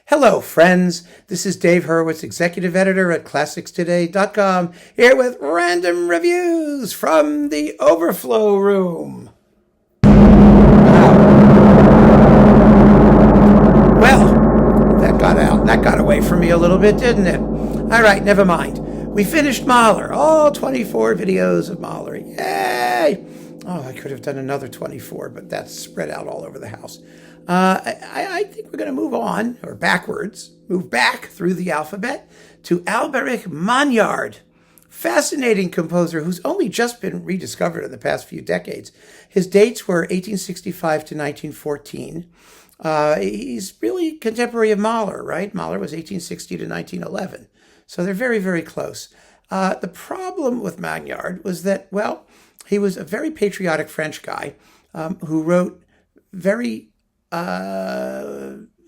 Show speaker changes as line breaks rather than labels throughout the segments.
Hello, friends. This is Dave Hurwitz, executive editor at ClassicsToday.com, here with random reviews from the Overflow room. Well, that got out. That got away from me a little bit, didn't it? All right, never mind. We finished Mahler. All 24 videos of Mahler. Yay! Oh, I could have done another 24, but that's spread out all over the house. I think we're going to move on, or backwards, move back through the alphabet to Alberic Magnard. Fascinating composer who's only just been rediscovered in the past few decades. His dates were 1865 to 1914. He's really contemporary of Mahler, right? Mahler was 1860 to 1911. So they're very, very close. The problem with Magnard was that, well, he was a very patriotic French guy who wrote very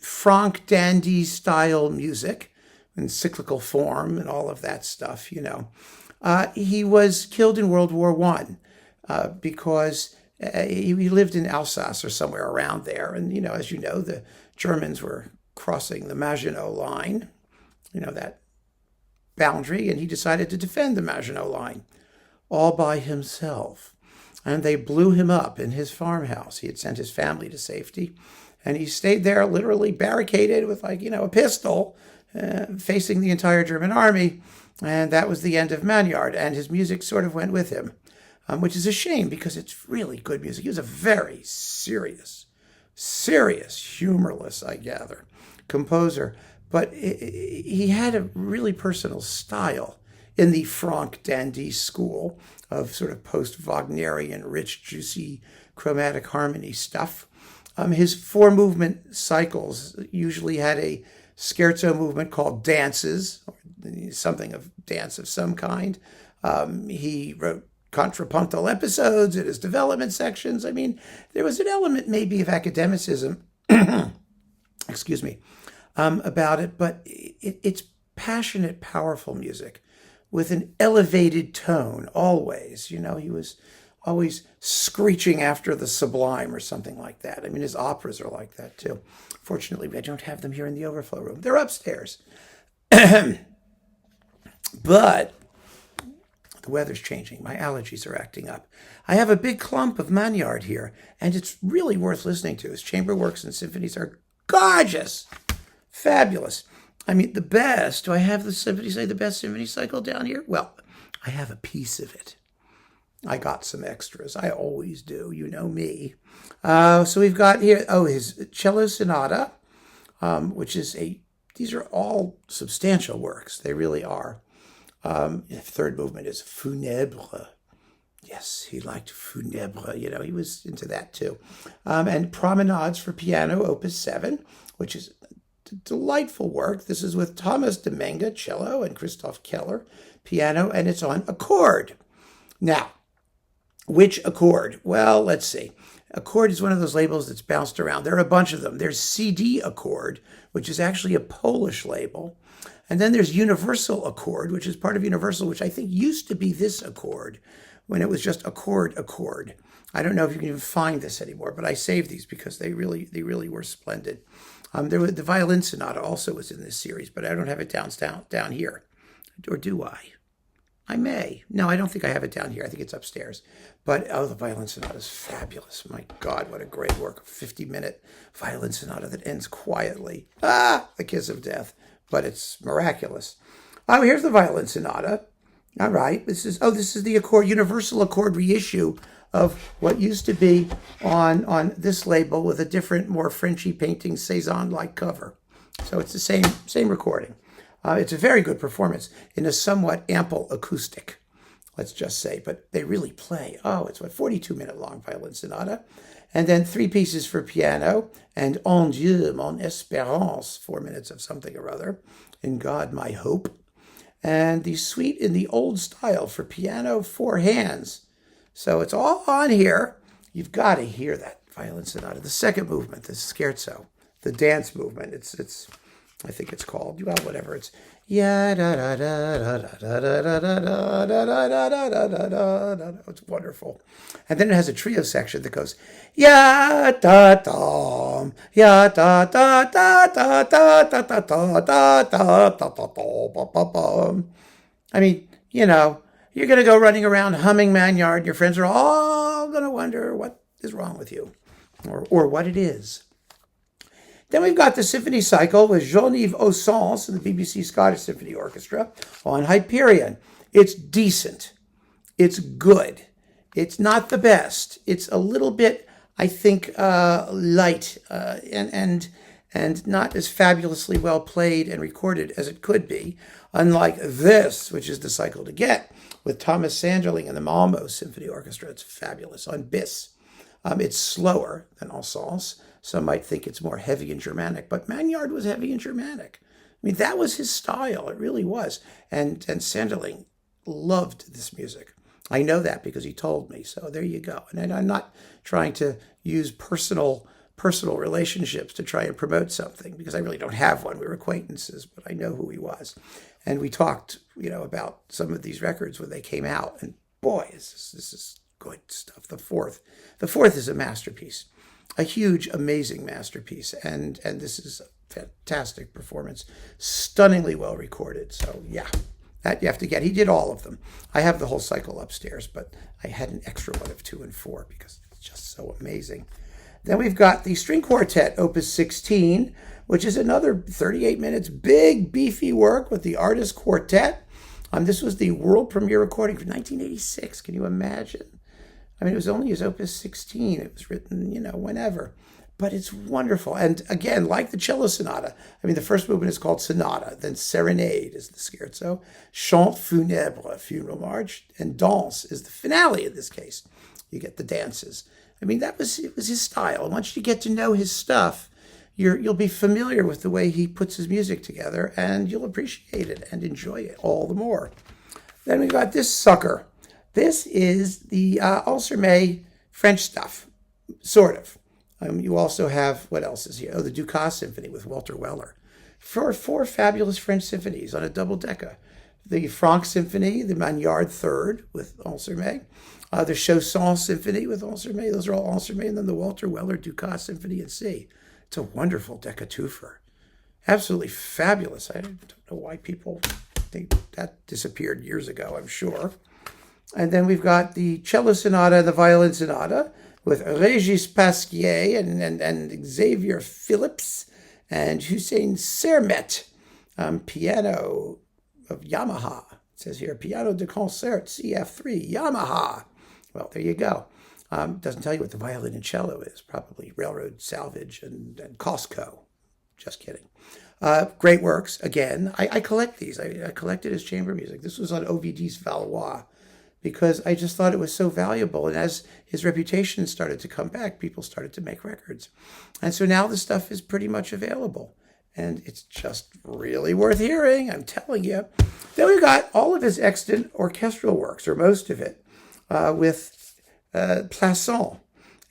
Franck dandy style music in cyclical form and all of that stuff, you know. He was killed in World War I because he lived in Alsace or somewhere around there. And, you know, as you know, the Germans were crossing the Maginot Line, you know, that boundary, and he decided to defend the Maginot Line all by himself. And they blew him up in his farmhouse. He had sent his family to safety. And he stayed there literally barricaded with, like, you know, a pistol facing the entire German army. And that was the end of Magnard. And his music sort of went with him, which is a shame because it's really good music. He was a very serious, humorless, I gather, composer. But he had a really personal style in the Franck dandy school of sort of post-Wagnerian, rich, juicy, chromatic harmony stuff. His four-movement cycles usually had a scherzo movement called dances, or something of dance of some kind. He wrote contrapuntal episodes in his development sections. I mean, there was an element maybe of academicism, excuse me, about it, but it's passionate, powerful music with an elevated tone, always. You know, he was always screeching after the sublime or something like that. I mean, his operas are like that, too. Fortunately, I don't have them here in the Overflow room. They're upstairs. But the weather's changing. My allergies are acting up. I have a big clump of Magnard here, and it's really worth listening to. His chamber works and symphonies are gorgeous. Fabulous. I mean, the best. Do I have the best symphony cycle down here? Well, I have a piece of it. I got some extras. I always do. You know me. So we've got here, his cello sonata, which is these are all substantial works. They really are. The third movement is funèbre. Yes, he liked funèbre. You know, he was into that too. And promenades for piano, opus 7, which is delightful work. This is with Thomas de Menge, cello, and Christoph Keller, piano, and it's on accord. Now, which accord? Well, let's see. Accord is one of those labels that's bounced around. There are a bunch of them. There's CD Accord, which is actually a Polish label. And then there's Universal Accord, which is part of Universal, which I think used to be this Accord when it was just Accord. I don't know if you can even find this anymore, but I saved these because they really were splendid. The violin sonata also was in this series, but I don't have it down here. Or do I? I may. No, I don't think I have it down here. I think it's upstairs. But, the violin sonata is fabulous. My God, what a great work. A 50-minute violin sonata that ends quietly. The kiss of death. But it's miraculous. Oh, here's the violin sonata. All right. This is the Accord, Universal Accord reissue of what used to be on this label with a different, more Frenchy painting Cézanne-like cover. So it's the same recording. It's a very good performance in a somewhat ample acoustic, let's just say. But they really play. It's a 42-minute long violin sonata. And then 3 pieces for piano, and En Dieu, mon espérance, 4 minutes of something or other, In God, my hope. And the suite in the old style for piano, 4 hands. So it's all on here. You've got to hear that violin sonata. The second movement, the scherzo, the dance movement. It's I think it's called. Well, whatever. It's yeah da da da da da da da da da da da da da da da da. It's wonderful. And then it has a trio section that goes ya da da ya da da da da da da da da da da da da. I mean, you're gonna go running around humming Magnard. Your friends are all gonna wonder what is wrong with you, or what it is. Then we've got the Symphony Cycle with Jean-Yves Ossens and the BBC Scottish Symphony Orchestra on Hyperion. It's decent. It's good. It's not the best. It's a little bit, I think, light and not as fabulously well played and recorded as it could be. Unlike this, which is the cycle to get, with Thomas Sanderling and the Malmo Symphony Orchestra. It's fabulous on bis. It's slower than Ossens. Some might think it's more heavy and Germanic, but Magnard was heavy and Germanic. I mean, that was his style. It really was. And Sanderling loved this music. I know that because he told me. So there you go. And I'm not trying to use personal relationships to try and promote something because I really don't have one. We were acquaintances, but I know who he was. And we talked, about some of these records when they came out. And boy, this is good stuff. The fourth is a masterpiece. A huge, amazing masterpiece, and this is a fantastic performance, stunningly well recorded. So yeah, that you have to get. He did all of them. I have the whole cycle upstairs, but I had an extra one of 2 and 4 because it's just so amazing. Then we've got the String Quartet, Opus 16, which is another 38 minutes, big, beefy work with the Artist Quartet. This was the world premiere recording for 1986. Can you imagine? I mean, it was only his Opus 16. It was written, whenever. But it's wonderful. And again, like the cello sonata, the first movement is called Sonata, then Serenade is the scherzo, Chant funèbre, funeral march, and Danse is the finale in this case. You get the dances. It was his style. And once you get to know his stuff, you'll be familiar with the way he puts his music together, and you'll appreciate it and enjoy it all the more. Then we got this sucker. This is the Ulcermet French stuff, sort of. You also have, what else is here? The Dukas Symphony with Walter Weller. Four fabulous French symphonies on a double-decker. The Franck Symphony, the Magnard Third with Ulcermet, the Chausson Symphony with Ulcermet. Those are all Ulcermet, and then the Walter Weller Dukas Symphony in C. It's a wonderful decatuffer. Absolutely fabulous. I don't know why people think that disappeared years ago, I'm sure. And then we've got the cello sonata and the violin sonata with Régis Pasquier and Xavier Phillips and Hussein Sermet. Piano of Yamaha. It says here, Piano de Concert CF3, Yamaha. Well, there you go. Doesn't tell you what the violin and cello is. Probably Railroad Salvage and Costco. Just kidding. Great works. Again, I collect these. I collected his chamber music. This was on OVD's Valois, because I just thought it was so valuable. And as his reputation started to come back, people started to make records. And so now the stuff is pretty much available. And it's just really worth hearing, I'm telling you. Then we've got all of his extant orchestral works, or most of it, with Plassans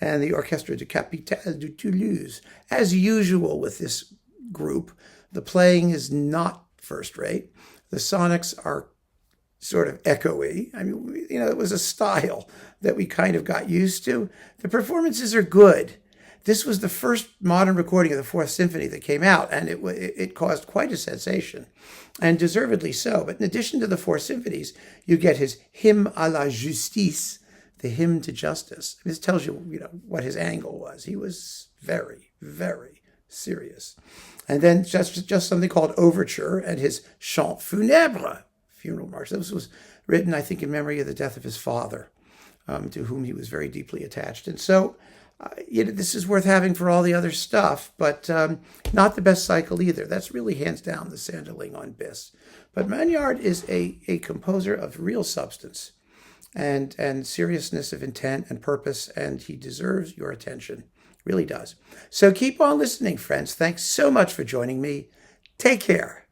and the Orchestre de Capitale de Toulouse. As usual with this group, the playing is not first rate. The sonics are sort of echoey. It was a style that we kind of got used to. The performances are good. This was the first modern recording of the Fourth Symphony that came out, and it caused quite a sensation, and deservedly so. But in addition to the four symphonies, you get his Hymne à la Justice, the hymn to justice. This tells you, what his angle was. He was very, very serious. And then just something called Overture and his Chant funèbre, funeral march. This was written, I think, in memory of the death of his father, to whom he was very deeply attached. And so, this is worth having for all the other stuff, but not the best cycle either. That's really hands down the Sanderling on bis. But Magnard is a composer of real substance and seriousness of intent and purpose, and he deserves your attention. Really does. So keep on listening, friends. Thanks so much for joining me. Take care.